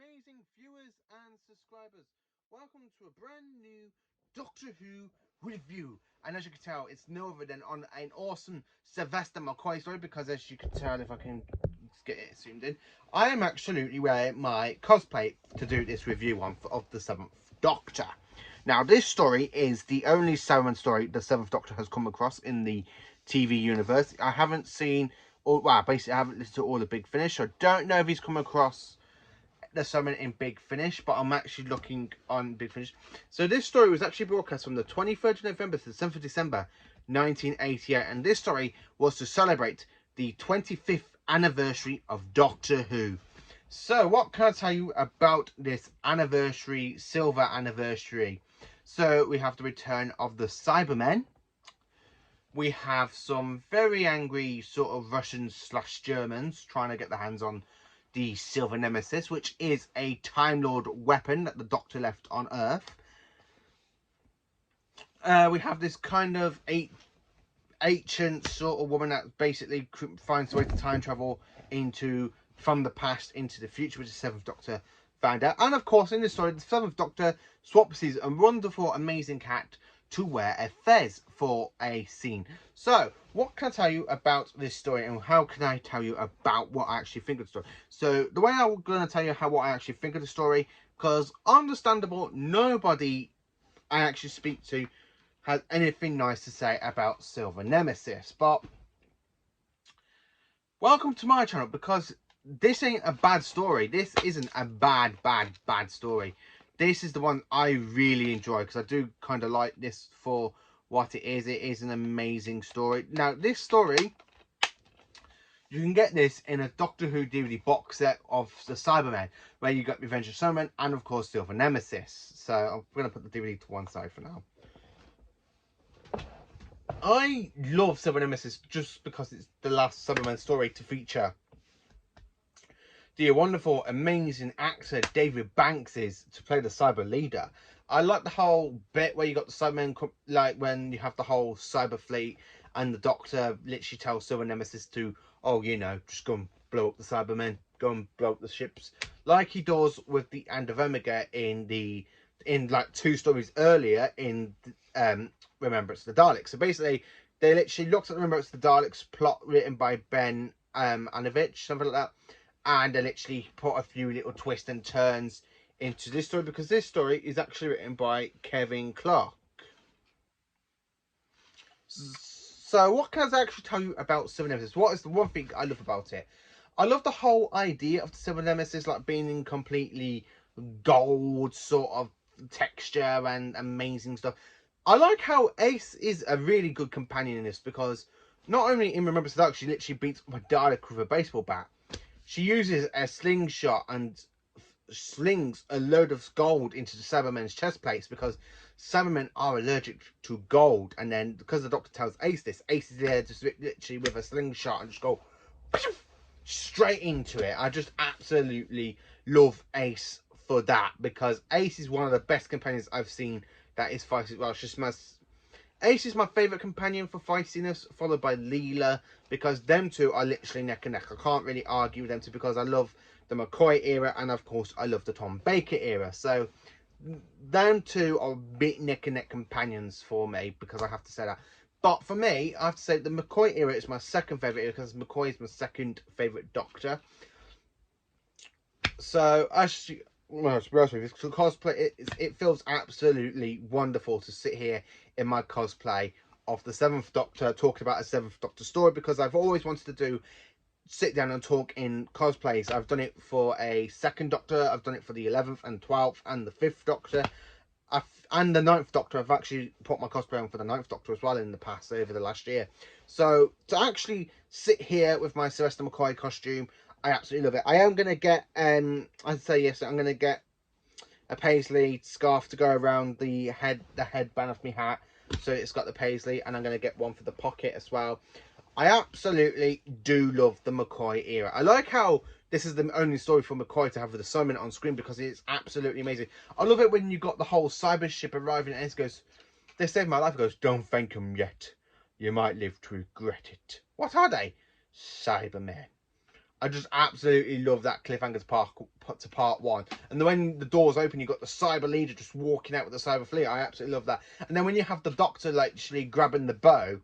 amazing viewers and subscribers. Welcome to a brand new Doctor Who review. And as you can tell, it's no other than on an awesome Sylvester McCoy story, because as you can tell, if I can get it zoomed in, I am absolutely wearing my cosplay to do this review on of the 7th Doctor. Now, this story is the only Salmon story the 7th Doctor has come across in the TV universe. I haven't seen, well, basically I haven't listened to all the Big Finish. So I don't know if he's come across the summon in Big Finish, but I'm actually looking on Big Finish. So this story was actually broadcast from the 23rd of November to the 7th of December 1988, and this story was to celebrate the 25th anniversary of Doctor Who. So what can I tell you about this anniversary, silver anniversary? So we have the return of the Cybermen. We have some very angry sort of Russians/Germans trying to get their hands on the Silver Nemesis, which is a Time Lord weapon that the Doctor left on Earth. We have this kind of ancient sort of woman that basically finds a way to time travel from the past into the future, which the 7th Doctor found out. And of course, in this story, the 7th Doctor swaps his wonderful, amazing cat to wear a fez for a scene. So, what can I tell you about this story, and how can I tell you about what I actually think of the story? So, the way I'm going to tell you what I actually think of the story, because understandable, nobody I actually speak to has anything nice to say about Silver Nemesis. But welcome to my channel, because this ain't a bad story. This isn't a bad story. This is the one I really enjoy, because I do kind of like this for what it is. It is an amazing story. Now, this story, you can get this in a Doctor Who DVD box set of the Cybermen, where you got Revenge of Cybermen and, of course, Silver Nemesis. So I'm going to put the DVD to one side for now. I love Silver Nemesis just because it's the last Cyberman story to feature the wonderful, amazing actor David Banks is to play the cyber leader. I like the whole bit where you got the Cybermen, like when you have the whole cyber fleet and the Doctor literally tells Silver Nemesis to, oh, you know, just go and blow up the Cybermen, go and blow up the ships, like he does with the End of Omega in like 2 stories earlier in Remembrance of the Daleks. So basically, they literally looked at the Remembrance of the Daleks plot written by Ben Anovich, something like that, and they literally put a few little twists and turns into this story, because this story is actually written by Kevin Clark. So what can I actually tell you about Silver Nemesis? What is the one thing I love about it? I love the whole idea of the Silver Nemesis, like being in completely gold sort of texture and amazing stuff. I like how Ace is a really good companion in this, because not only in Remembrance of the Dark, she literally beats up a Dalek with a baseball bat. She uses a slingshot and slings a load of gold into the Cybermen's chest plates, because Cybermen are allergic to gold. And then, because the Doctor tells Ace this, Ace is there just literally with a slingshot and just go straight into it. I just absolutely love Ace for that, because Ace is one of the best companions I've seen that is feisty. Well, Ace is my favourite companion for feistiness, followed by Leela, because them two are literally neck and neck. I can't really argue with them two, because I love the McCoy era, and of course I love the Tom Baker era. So them two are bit neck and neck companions for me, because I have to say that. But for me, I have to say the McCoy era is my second favourite era, because McCoy is my second favourite Doctor. So actually, well, to be honest with you, cosplay, it feels absolutely wonderful to sit here in my cosplay of the 7th Doctor, talking about a 7th Doctor story, because I've always wanted to sit down and talk in cosplays. I've done it for a 2nd Doctor, I've done it for the 11th and 12th and the 5th Doctor, and the 9th Doctor. I've actually put my cosplay on for the 9th Doctor as well in the past, over the last year. So to actually sit here with my Sylvester McCoy costume, I absolutely love it. I am going to get, I'd say yes, I'm going to get a paisley scarf to go around the headband of my hat, so it's got the paisley, and I'm going to get one for the pocket as well. I absolutely do love the McCoy era. I like how this is the only story for McCoy to have with the summon on screen, because it's absolutely amazing. I love it when you got the whole cyber ship arriving and it goes, they saved my life. It goes, don't thank them yet. You might live to regret it. What are they? Cybermen. I just absolutely love that cliffhanger to part one. And then when the doors open, you've got the cyber leader just walking out with the cyber fleet. I absolutely love that. And then when you have the Doctor literally grabbing the bow,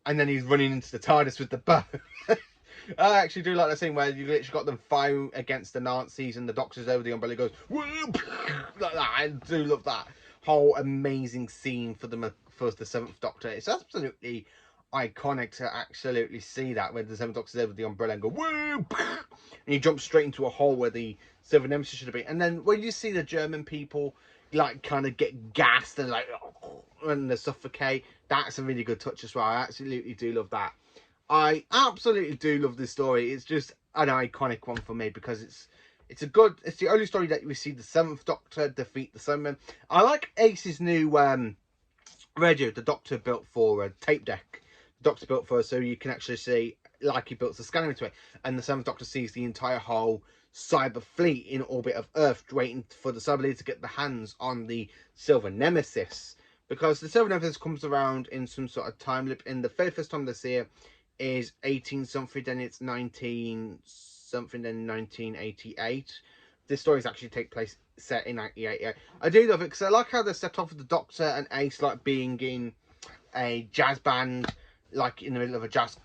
and then he's running into the TARDIS with the bow. I actually do like the scene where you literally got them fighting against the Nazis and the Doctor's over the umbrella goes like that. I do love that whole amazing scene for the Seventh Doctor. It's absolutely iconic to absolutely see that when the Seventh Doctor's over the umbrella and go woo, and he jumps straight into a hole where the Silver Nemesis should have been. And then when you see the German people like kind of get gassed and like and they suffocate, that's a really good touch as well. I absolutely do love that. I absolutely do love this story. It's just an iconic one for me because it's the only story that we see the Seventh Doctor defeat the Cybermen. I like Ace's new radio the Doctor built for a tape deck. The Doctor built for, so you can actually see like he built a scanner into it, and the Seventh Doctor sees the entire whole cyber fleet in orbit of Earth, waiting for the cyber leader to get the hands on the Silver Nemesis. Because the Silver Nemesis comes around in some sort of time loop. In the very first time they see it is 18 something, then it's 19 something, then 1988. This stories actually take place set in 1988. I do love it because I like how they set off with the Doctor and Ace like being in a jazz band, like in the middle of a jazz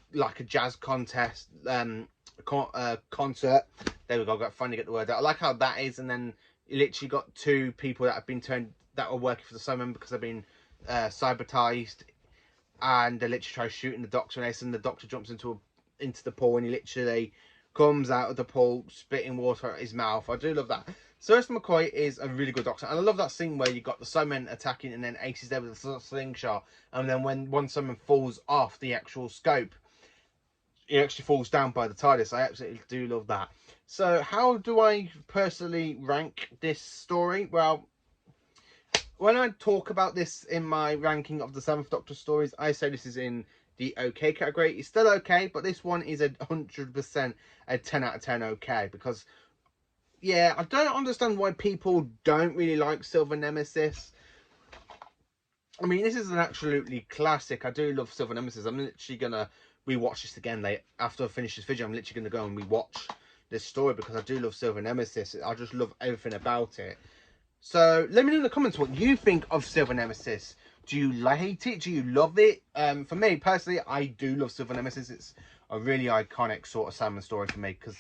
contest, concert. There we go. Got finally get the word out. I like how that is, and then you literally got two people that have been turned that are working for the Cybermen because they've been cybertized, and they literally try shooting the Doctor and Ace, and the Doctor jumps into the pool, and he literally comes out of the pool spitting water out his mouth. I do love that. Sir McCoy is a really good Doctor, and I love that scene where you got the Cybermen attacking, and then Ace is there with a slingshot, and then when one Cyberman falls off the actual scope, he actually falls down by the TARDIS. I absolutely do love that. So how do I personally rank this story? Well, when I talk about this in my ranking of the Seventh Doctor stories, I say this is in the okay category. It's still okay, but this one is 100% a 10 out of 10 okay, because yeah, I don't understand why people don't really like Silver Nemesis. I mean, this is an absolutely classic. I do love Silver Nemesis. I'm literally gonna rewatch this again later. After I finish this video, I'm literally gonna go and rewatch this story because I do love Silver Nemesis. I just love everything about it. So let me know in the comments what you think of Silver Nemesis. Do you hate it? Do you love it? For me personally, I do love Silver Nemesis. It's a really iconic sort of Salmon story for me because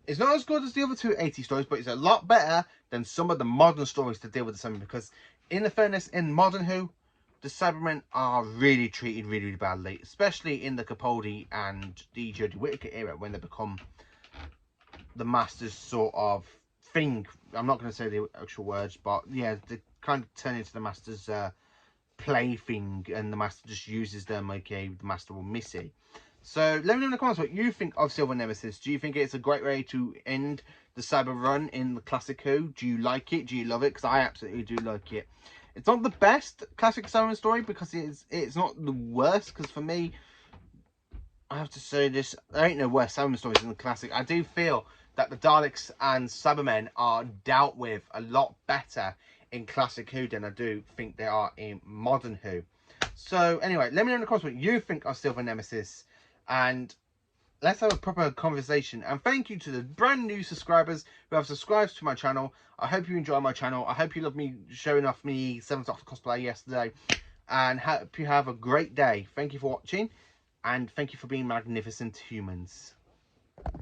it's not as good as the other two 80 stories, but it's a lot better than some of the modern stories to deal with the Salmon. Because in the fairness, in modern Who, the Cybermen are really treated really, really badly, especially in the Capaldi and the Jodie Whittaker era when they become the Master's sort of thing. I'm not going to say the actual words, but yeah, they kind of turn into the Master's plaything, and the Master just uses them like the Master will miss it. So let me know in the comments what you think of Silver Nemesis. Do you think it's a great way to end the cyber run in the classic Who? Do you like it? Do you love it? Because I absolutely do like it. It's not the best classic Cyberman story because it's not the worst, because for me, I have to say this, there ain't no worse Cyberman stories than the classic. I do feel that the Daleks and Cybermen are dealt with a lot better in classic Who than I do think they are in modern Who. So anyway, let me know in the comments what you think of Silver Nemesis, and let's have a proper conversation. And thank you to the brand new subscribers who have subscribed to my channel. I hope you enjoy my channel. I hope you love me showing off me 7th Doctor cosplay yesterday, and hope you have a great day. Thank you for watching, and thank you for being magnificent humans.